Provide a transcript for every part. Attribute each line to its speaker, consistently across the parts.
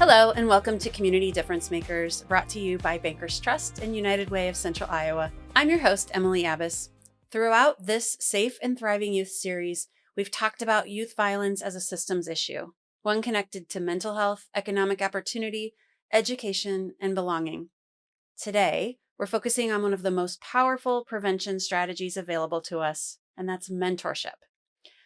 Speaker 1: Hello, and welcome to Community Difference Makers, brought to you by Bankers Trust and United Way of Central Iowa. I'm your host, Emily Abbas. Throughout this Safe and Thriving Youth series, we've talked about youth violence as a systems issue, one connected to mental health, economic opportunity, education, and belonging. Today, we're focusing on one of the most powerful prevention strategies available to us, and that's mentorship.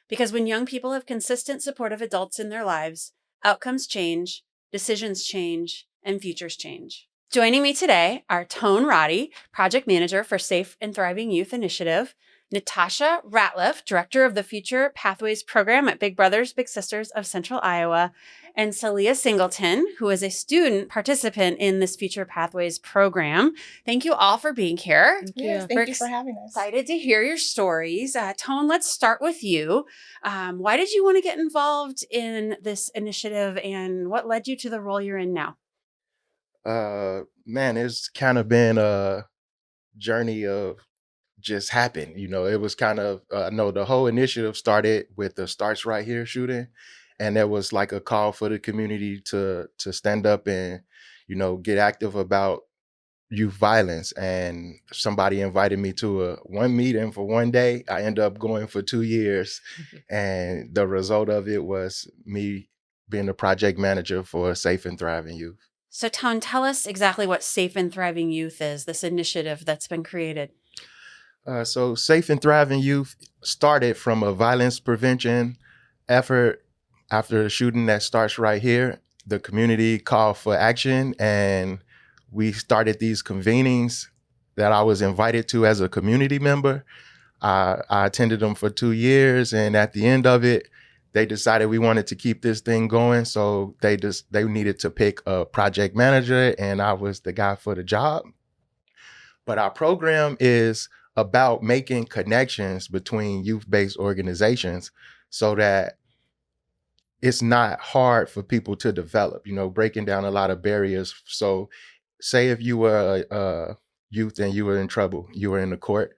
Speaker 1: Because when young people have consistent supportive adults in their lives, outcomes change, decisions change, and futures change. Joining me today are Roddy, Project Manager for Safe and Thriving Youth Initiative, Natasha Ratliff, Director of the Future Pathways Program at Big Brothers Big Sisters of Central Iowa, and Saaliyah Singleton, who is a student participant in this Future Pathways program. Thank you all for being here.
Speaker 2: Yes, thank you for having us.
Speaker 1: Excited to hear your stories. Tone, let's start with you. Why did you want to get involved in this initiative, and what led you to the role you're in now?
Speaker 3: Man, it's kind of been a journey of just happened. It was kind of, no, the whole initiative started with the Starts Right Here shooting. And there was like a call for the community to stand up and, get active about youth violence. And somebody invited me to one meeting for one day. I ended up going for 2 years. And the result of it was me being the project manager for Safe and Thriving Youth.
Speaker 1: So, Tone, tell us exactly what Safe and Thriving Youth is, this initiative that's been created.
Speaker 3: So Safe and Thriving Youth started from a violence prevention effort after the shooting that Starts Right Here. The community called for action, and we started these convenings that I was invited to as a community member. I attended them for 2 years, and at the end of it, they decided we wanted to keep this thing going. So they needed to pick a project manager, and I was the guy for the job. But our program is about making connections between youth-based organizations so that it's not hard for people to develop, breaking down a lot of barriers. So say if you were a youth and you were in trouble, you were in the court,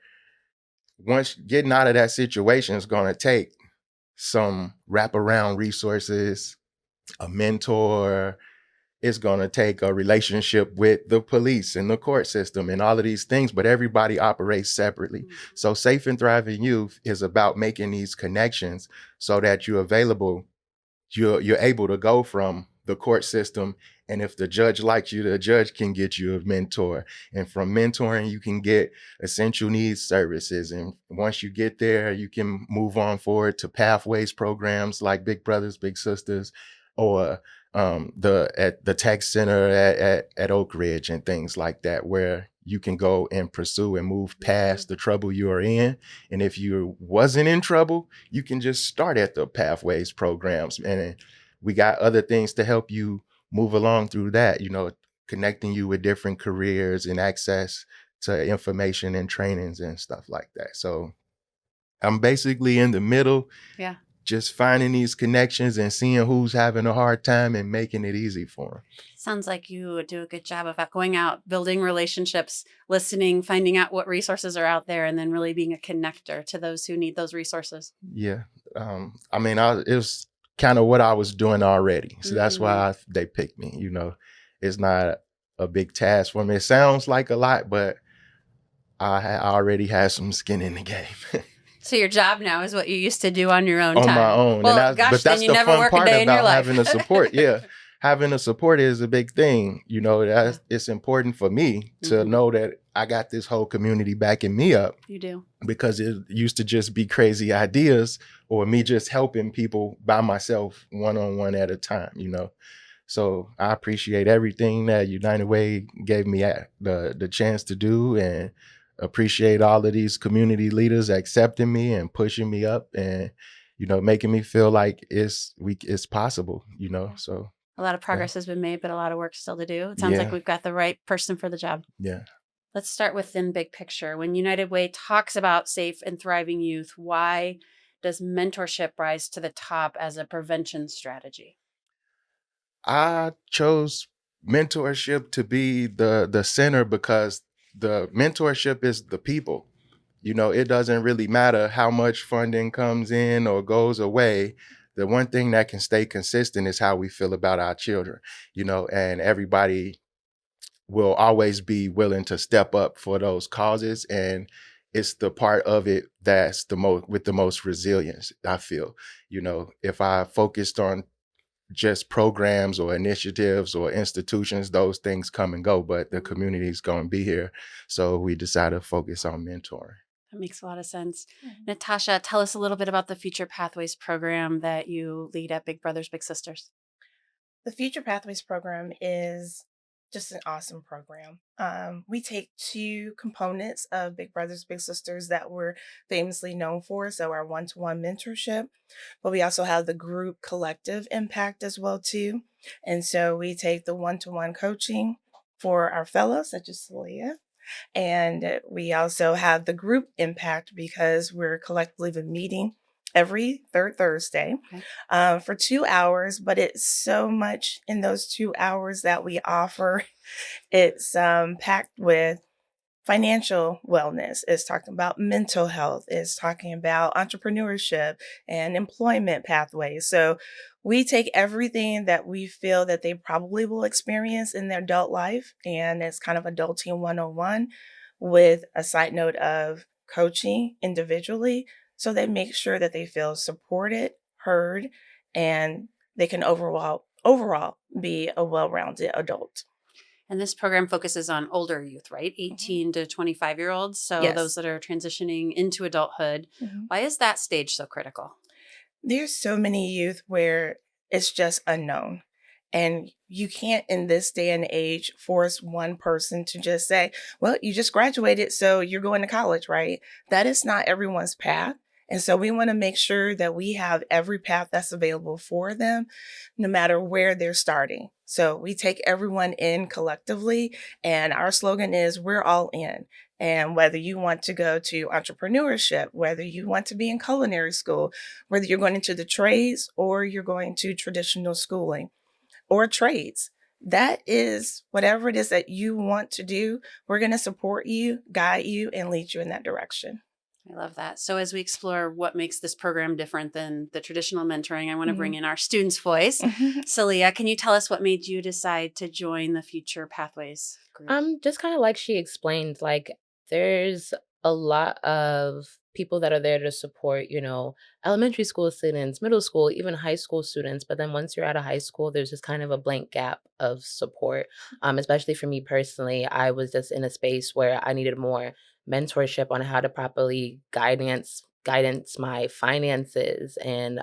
Speaker 3: once getting out of that situation is going to take some wraparound resources, a mentor. It's going to take a relationship with the police and the court system and all of these things, but everybody operates separately. Mm-hmm. So Safe and Thriving Youth is about making these connections so that you're able to go from the court system. And if the judge likes you, the judge can get you a mentor. And from mentoring, you can get essential needs services. And once you get there, you can move on forward to pathways programs like Big Brothers Big Sisters, or at the tech center at Oak Ridge and things like that, where you can go and pursue and move past the trouble you are in. And if you wasn't in trouble, you can just start at the pathways programs. And we got other things to help you move along through that, connecting you with different careers and access to information and trainings and stuff like that. So I'm basically in the middle.
Speaker 1: Yeah.
Speaker 3: Just finding these connections and seeing who's having a hard time and making it easy for them.
Speaker 1: Sounds like you do a good job of going out, building relationships, listening, finding out what resources are out there, and then really being a connector to those who need those resources.
Speaker 3: Yeah. It was kind of what I was doing already. So that's why they picked me. It's not a big task for me. It sounds like a lot, but I already had some skin in the game.
Speaker 1: So your job now is what you used to do on your own
Speaker 3: time.
Speaker 1: On
Speaker 3: my own.
Speaker 1: Well, but that's the fun part about
Speaker 3: having a support. Yeah. Having a support is a big thing. It's important for me to know that I got this whole community backing me up.
Speaker 1: You do.
Speaker 3: Because it used to just be crazy ideas or me just helping people by myself, one-on-one at a time, So I appreciate everything that United Way gave me the chance to do, and appreciate all of these community leaders accepting me and pushing me up and, making me feel like it's possible, so.
Speaker 1: A lot of progress has been made, but a lot of work still to do. It sounds like we've got the right person for the job.
Speaker 3: Yeah.
Speaker 1: Let's start with the big picture. When United Way talks about safe and thriving youth, why does mentorship rise to the top as a prevention strategy?
Speaker 3: I chose mentorship to be the center because the mentorship is the people. It doesn't really matter how much funding comes in or goes away. the one thing that can stay consistent is how we feel about our children, and everybody will always be willing to step up for those causes. And it's the part of it that's the most resilience, I feel. If I focused on just programs or initiatives or institutions, those things come and go, but the community is going to be here. So we decided to focus on mentoring.
Speaker 1: That makes a lot of sense. Natasha, tell us a little bit about the Future Pathways program that you lead at Big Brothers Big Sisters.
Speaker 2: The Future Pathways program is just an awesome program. We take two components of Big Brothers Big Sisters that we're famously known for. So our one-to-one mentorship, but we also have the group collective impact as well too. And so we take the one-to-one coaching for our fellows such as Saaliyah. And we also have the group impact because we're collectively meeting every third Thursday for 2 hours. But it's so much in those 2 hours that we offer. It's packed with financial wellness. It's talking about mental health. It's talking about entrepreneurship and employment pathways. So we take everything that we feel that they probably will experience in their adult life, and it's kind of adulting 101 with a side note of coaching individually, so they make sure that they feel supported, heard, and they can overall be a well-rounded adult.
Speaker 1: And this program focuses on older youth, right? 18 to 25-year-olds. So
Speaker 2: Yes.
Speaker 1: those that are transitioning into adulthood. Why is that stage so critical?
Speaker 2: There's so many youth where it's just unknown. And you can't, in this day and age, force one person to just say, well, you just graduated, so you're going to college, right? That is not everyone's path. And so we want to make sure that we have every path that's available for them, no matter where they're starting. So we take everyone in collectively, and our slogan is we're all in. And whether you want to go to entrepreneurship, whether you want to be in culinary school, whether you're going into the trades or you're going to traditional schooling or trades, that is whatever it is that you want to do, we're going to support you, guide you, and lead you in that direction.
Speaker 1: I love that. So as we explore what makes this program different than the traditional mentoring, I want to bring in our student's voice. Saaliyah, can you tell us what made you decide to join the Future Pathways group?
Speaker 4: Just kind of like she explained, like there's a lot of people that are there to support, elementary school students, middle school, even high school students. But then once you're out of high school, there's just kind of a blank gap of support. Especially for me personally, I was just in a space where I needed more mentorship on how to properly guidance my finances and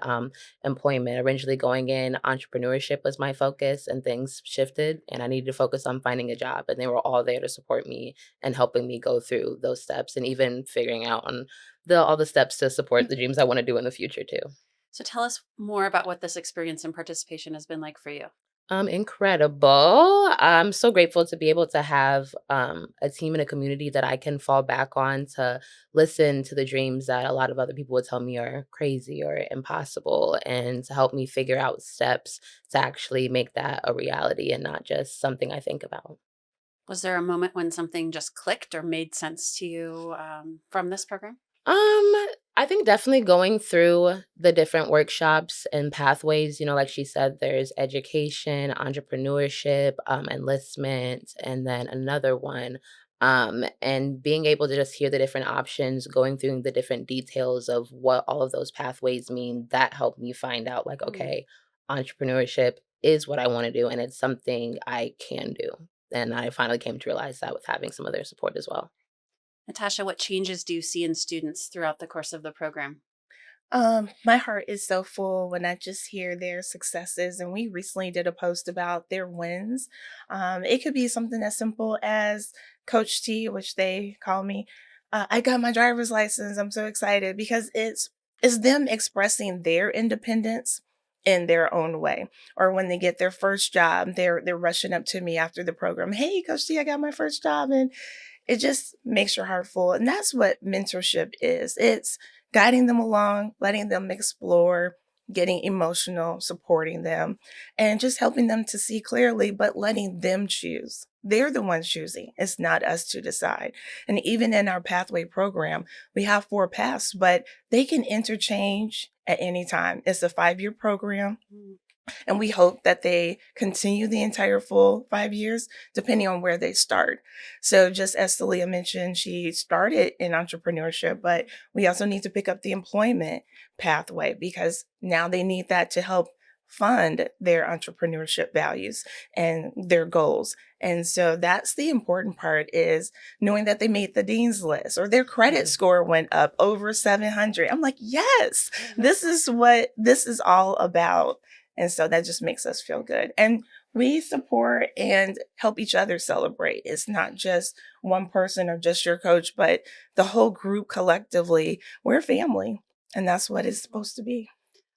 Speaker 4: employment. Originally going in, entrepreneurship was my focus, and things shifted and I needed to focus on finding a job, and they were all there to support me and helping me go through those steps, and even figuring out on all the steps to support the dreams I want to do in the future too.
Speaker 1: So tell us more about what this experience and participation has been like for you.
Speaker 4: Incredible. I'm so grateful to be able to have a team and a community that I can fall back on to listen to the dreams that a lot of other people would tell me are crazy or impossible, and to help me figure out steps to actually make that a reality and not just something I think about.
Speaker 1: Was there a moment when something just clicked or made sense to you from this program?
Speaker 4: I think definitely going through the different workshops and pathways, like she said, there's education, entrepreneurship, enlistment, and then another one. And being able to just hear the different options, going through the different details of what all of those pathways mean, that helped me find out like, okay, entrepreneurship is what I want to do, and it's something I can do. And I finally came to realize that with having some of their support as well.
Speaker 1: Natasha, what changes do you see in students throughout the course of the program?
Speaker 2: My heart is so full when I just hear their successes. And we recently did a post about their wins. It could be something as simple as Coach T, which they call me. I got my driver's license. I'm so excited because it's them expressing their independence in their own way. Or when they get their first job, they're rushing up to me after the program. Hey, Coach T, I got my first job, and it just makes your heart full. And that's what mentorship is. It's guiding them along, letting them explore, getting emotional, supporting them, and just helping them to see clearly, but letting them choose. They're the ones choosing. It's not us to decide. And even in our pathway program, we have 4 paths, but they can interchange at any time. It's a 5-year program. And we hope that they continue the entire full 5 years, depending on where they start. So just as Saaliyah mentioned, she started in entrepreneurship, but we also need to pick up the employment pathway because now they need that to help fund their entrepreneurship values and their goals. And so that's the important part, is knowing that they made the dean's list or their credit score went up over 700. I'm like, yes, this is what this is all about. And so that just makes us feel good. And we support and help each other celebrate. It's not just one person or just your coach, but the whole group collectively. We're family, and that's what it's supposed to be.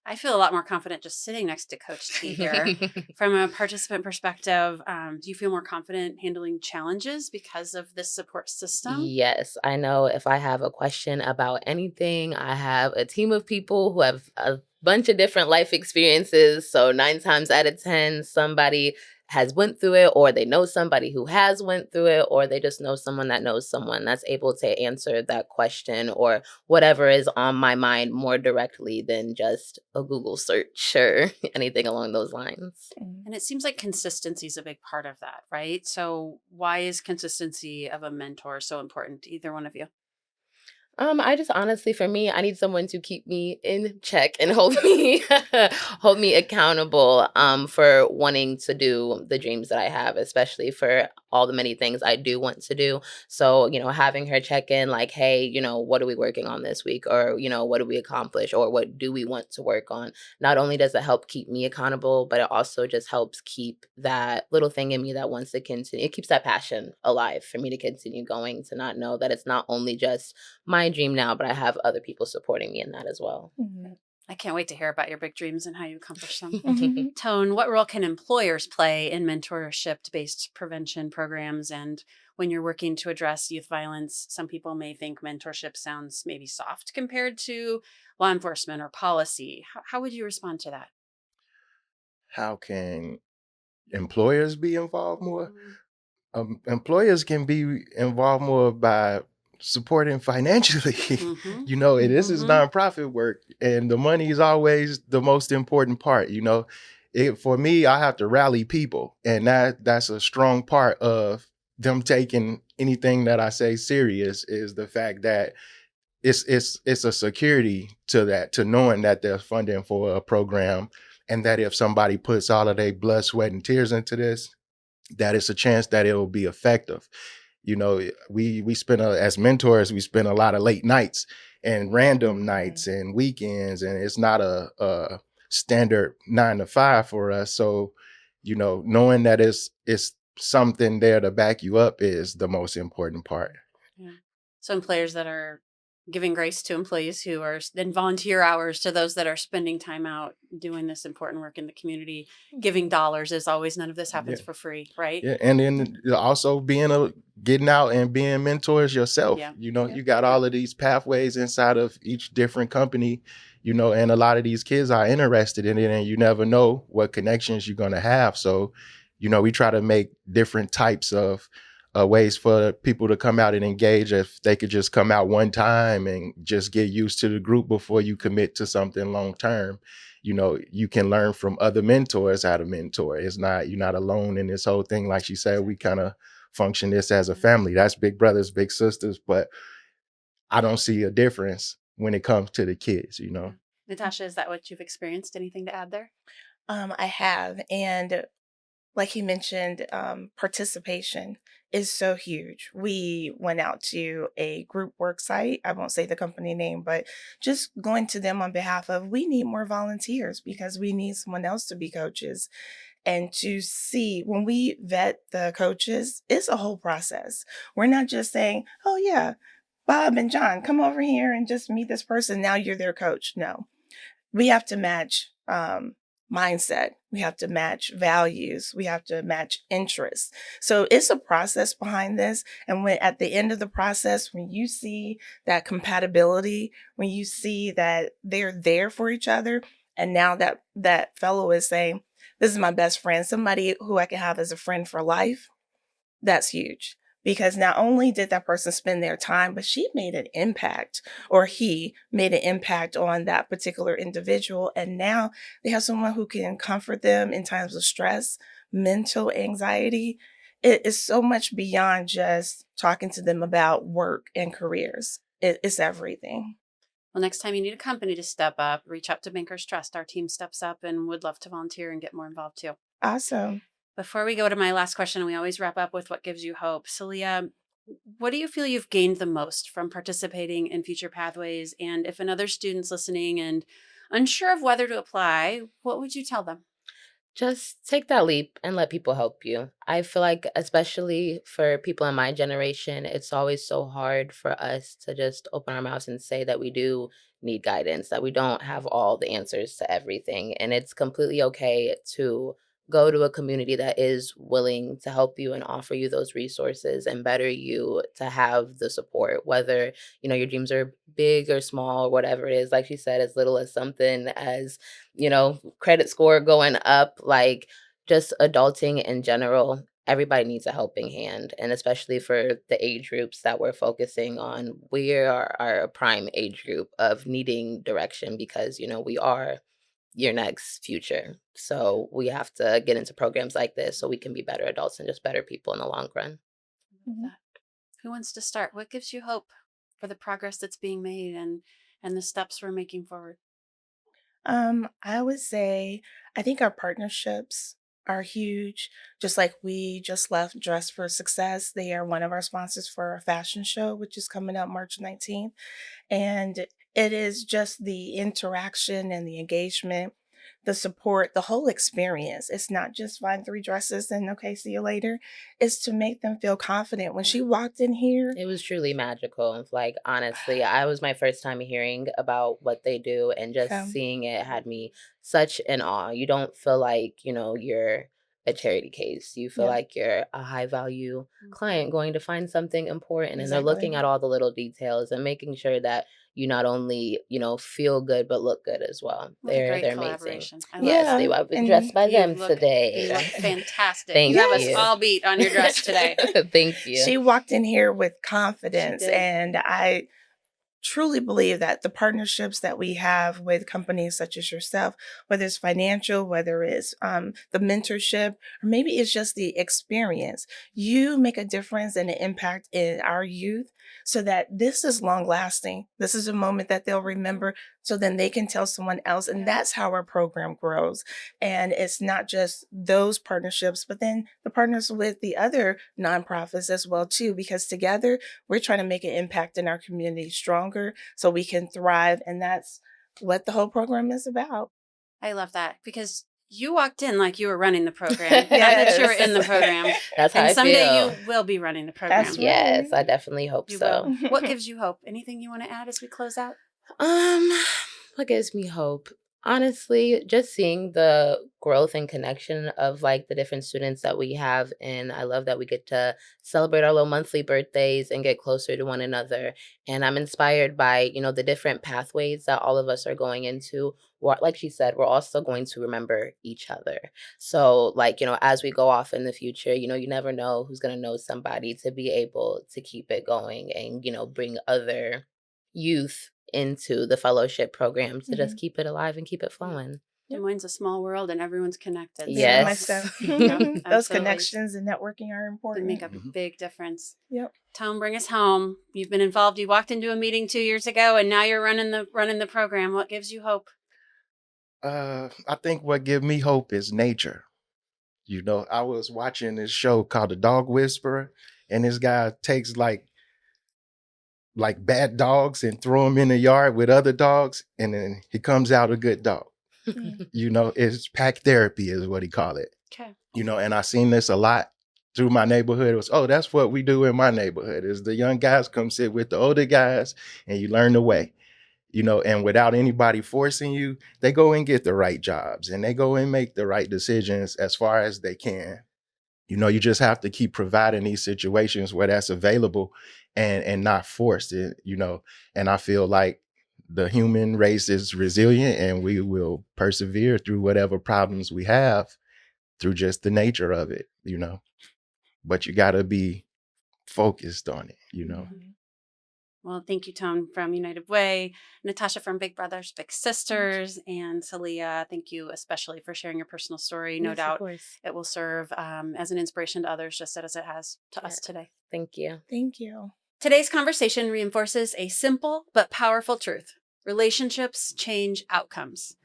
Speaker 1: I feel a lot more confident just sitting next to Coach T here. From a participant perspective, do you feel more confident handling challenges because of this support system?
Speaker 4: Yes, I know if I have a question about anything, I have a team of people who have a bunch of different life experiences. So 9 times out of 10, somebody has went through it, or they know somebody who has went through it, or they just know someone that knows someone that's able to answer that question or whatever is on my mind more directly than just a Google search or anything along those lines.
Speaker 1: And it seems like consistency is a big part of that, right? So why is consistency of a mentor so important to either one of you?
Speaker 4: I just honestly, for me, I need someone to keep me in check and hold me hold me accountable for wanting to do the dreams that I have, especially for all the many things I do want to do. So, having her check in like, hey, what are we working on this week? Or, what do we accomplish? Or what do we want to work on? Not only does it help keep me accountable, but it also just helps keep that little thing in me that wants to continue. It keeps that passion alive for me to continue going, to not know that it's not only just my dream now, but I have other people supporting me in that as well.
Speaker 1: I can't wait to hear about your big dreams and how you accomplish them. Tone, what role can employers play in mentorship-based prevention programs? And when you're working to address youth violence, some people may think mentorship sounds maybe soft compared to law enforcement or policy. How would you respond to that?
Speaker 3: How can employers be involved more? Employers can be involved more by supporting financially. This is nonprofit work, and the money is always the most important part. For me, I have to rally people, and that's a strong part of them taking anything that I say serious, is the fact that it's a security to that, to knowing that there's funding for a program, and that if somebody puts all of their blood, sweat, and tears into this, that it's a chance that it will be effective. We spend as mentors, we spend a lot of late nights and random nights and weekends, and it's not a standard 9 to 5 for us. So, knowing that it's something there to back you up is the most important part.
Speaker 1: Yeah. So employers that are giving grace to employees who are then volunteer hours to those that are spending time out doing this important work in the community, giving dollars is always, none of this happens for free, right?
Speaker 3: Yeah, and then also getting out and being mentors yourself. You got all of these pathways inside of each different company, and a lot of these kids are interested in it, and you never know what connections you're going to have. So, we try to make different types of ways for people to come out and engage. If they could just come out one time and just get used to the group before you commit to something long term. You can learn from other mentors how to mentor. You're not alone in this whole thing. Like she said, we kind of function this as a family. That's big brothers, big sisters, but I don't see a difference when it comes to the kids,
Speaker 1: Natasha, is that what you've experienced? Anything to add there?
Speaker 2: I have. And like he mentioned, participation is so huge. We went out to a group work site. I won't say the company name, but just going to them on behalf of, we need more volunteers because we need someone else to be coaches. And to see, when we vet the coaches, it's a whole process. We're not just saying, oh yeah, Bob and John, come over here and just meet this person. Now you're their coach. No, we have to match mindset. We have to match values. We have to match interests. So it's a process behind this. And when at the end of the process, when you see that compatibility, when you see that they're there for each other, And now that fellow is saying, this is my best friend, somebody who I can have as a friend for life. That's huge, because not only did that person spend their time, but she made an impact, or he made an impact on that particular individual. And now they have someone who can comfort them in times of stress, mental anxiety. It is so much beyond just talking to them about work and careers. It's everything.
Speaker 1: Well, next time you need a company to step up, reach out to Bankers Trust. Our team steps up and would love to volunteer and get more involved too.
Speaker 2: Awesome.
Speaker 1: Before we go to my last question, we always wrap up with what gives you hope. Saaliyah, what do you feel you've gained the most from participating in Future Pathways? And if another student's listening and unsure of whether to apply, what would you tell them?
Speaker 4: Just take that leap and let people help you. I feel like, especially for people in my generation, it's always so hard for us to just open our mouths and say that we do need guidance, that we don't have all the answers to everything. And it's completely okay to go to a community that is willing to help you and offer you those resources and better you to have the support, whether, your dreams are big or small or whatever it is. Like she said, as little as something as, credit score going up, like just adulting in general. Everybody needs a helping hand. And especially for the age groups that we're focusing on, we are our prime age group of needing direction because, we are your next future. So we have to get into programs like this so we can be better adults and just better people in the long run.
Speaker 2: Mhm.
Speaker 1: Who wants to start? What gives you hope for the progress that's being made and the steps we're making forward?
Speaker 2: I would say I think our partnerships are huge. Just like we just left Dress for Success. They are one of our sponsors for our fashion show, which is coming up March 19th. And it is just the interaction and the engagement, the support, the whole experience. It's not just find 3 dresses and okay, see you later. It's to make them feel confident. When she walked in here,
Speaker 4: It was truly magical. Like, honestly, I was my first time hearing about what they do, and just
Speaker 2: come.
Speaker 4: seeing it had me such in awe. You don't feel like, you're a charity case. You feel
Speaker 2: Yeah,
Speaker 4: like you're a high value client going to find something important. And they're
Speaker 2: exactly.
Speaker 4: looking at all the little details and making sure that you not only, feel good, but look good as well.
Speaker 1: What a great
Speaker 4: They're amazing.
Speaker 1: collaboration. I love
Speaker 4: Yes,
Speaker 1: that.
Speaker 4: they
Speaker 2: Yeah,
Speaker 4: I've been
Speaker 2: and
Speaker 4: dressed by
Speaker 1: You
Speaker 4: them
Speaker 1: look
Speaker 4: today.
Speaker 1: fantastic.
Speaker 4: Thank
Speaker 1: You have us
Speaker 2: Yes.
Speaker 1: all beat on your dress today.
Speaker 4: Thank you.
Speaker 2: she walked in here with confidence,
Speaker 1: did.
Speaker 2: and I truly believe that the partnerships that we have with companies such as yourself, whether it's financial, whether it's the mentorship, or maybe it's just the experience, you make a difference and an impact in our youth so that this is long lasting. This is a moment that they'll remember so then they can tell someone else. And that's how our program grows. And it's not just those partnerships, but then the partners with the other nonprofits as well too, because together we're trying to make an impact in our community stronger so we can thrive. And that's what the whole program is about.
Speaker 1: I love that because you walked in like you were running the program, not that you were in the program.
Speaker 4: That's how
Speaker 1: And
Speaker 4: I
Speaker 1: someday
Speaker 4: feel.
Speaker 1: you will be running the program.
Speaker 2: That's
Speaker 4: Yes,
Speaker 2: right.
Speaker 4: I definitely hope
Speaker 1: You
Speaker 4: so.
Speaker 1: will. What gives you hope? Anything you want to add as we close out?
Speaker 4: Um, what gives me hope? Honestly, just seeing the growth and connection of like the different students that we have. And I love that we get to celebrate our little monthly birthdays and get closer to one another. And I'm inspired by, the different pathways that all of us are going into. Like she said, we're also going to remember each other. So, like, as we go off in the future, you never know who's going to know somebody to be able to keep it going and, bring other youth into the fellowship program to just keep it alive and keep it flowing.
Speaker 1: Des Moines is a small world and everyone's connected.
Speaker 2: Yeah,
Speaker 1: So,
Speaker 2: myself.
Speaker 1: yeah,
Speaker 2: Those
Speaker 1: absolutely.
Speaker 2: connections and networking are
Speaker 1: They
Speaker 2: important.
Speaker 1: make up a big difference.
Speaker 2: Yep.
Speaker 1: Tom, bring us home. You've been involved. You walked into a meeting 2 years ago, and now you're running the program. What gives you hope?
Speaker 3: I think what gives me hope is nature. I was watching this show called The Dog Whisperer, and this guy takes like bad dogs and throw them in the yard with other dogs, and then he comes out a good dog. It's pack therapy is what he call it.
Speaker 1: Okay.
Speaker 3: And I seen this a lot through my neighborhood. It was, oh, that's what we do in my neighborhood is the young guys come sit with the older guys and you learn the way. And without anybody forcing you, they go and get the right jobs and they go and make the right decisions as far as they can. You just have to keep providing these situations where that's available and not forced it, and I feel like the human race is resilient and we will persevere through whatever problems we have through just the nature of it, but you got to be focused on it.
Speaker 1: Well, thank you, Tone from United Way, Natasha from Big Brothers Big Sisters, and Saaliyah, thank you especially for sharing your personal story. No
Speaker 4: Yes, of
Speaker 1: doubt
Speaker 4: course.
Speaker 1: it will serve as an inspiration to others, just as it has to us today.
Speaker 4: Thank you.
Speaker 2: Thank you.
Speaker 1: Today's conversation reinforces a simple but powerful truth. Relationships change outcomes.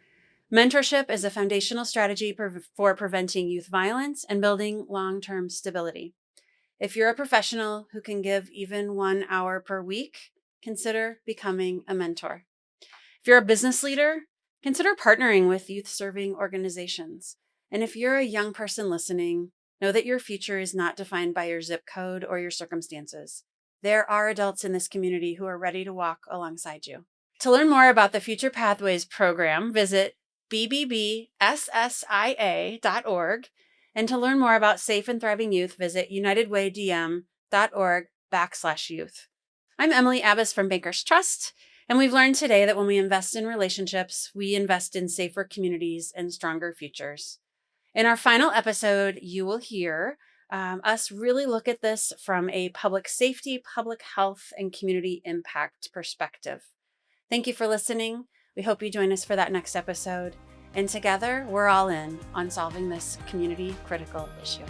Speaker 1: Mentorship is a foundational strategy for preventing youth violence and building long-term stability. If you're a professional who can give even 1 hour per week, consider becoming a mentor. If you're a business leader, consider partnering with youth-serving organizations. And if you're a young person listening, know that your future is not defined by your zip code or your circumstances. There are adults in this community who are ready to walk alongside you. To learn more about the Future Pathways program, visit bbbssia.org. And to learn more about Safe and Thriving Youth, visit unitedwaydm.org/youth. I'm Emily Abbas from Bankers Trust, and we've learned today that when we invest in relationships, we invest in safer communities and stronger futures. In our final episode, you will hear us really look at this from a public safety, public health, and community impact perspective. Thank you for listening. We hope you join us for that next episode. And together, we're all in on solving this community critical issue.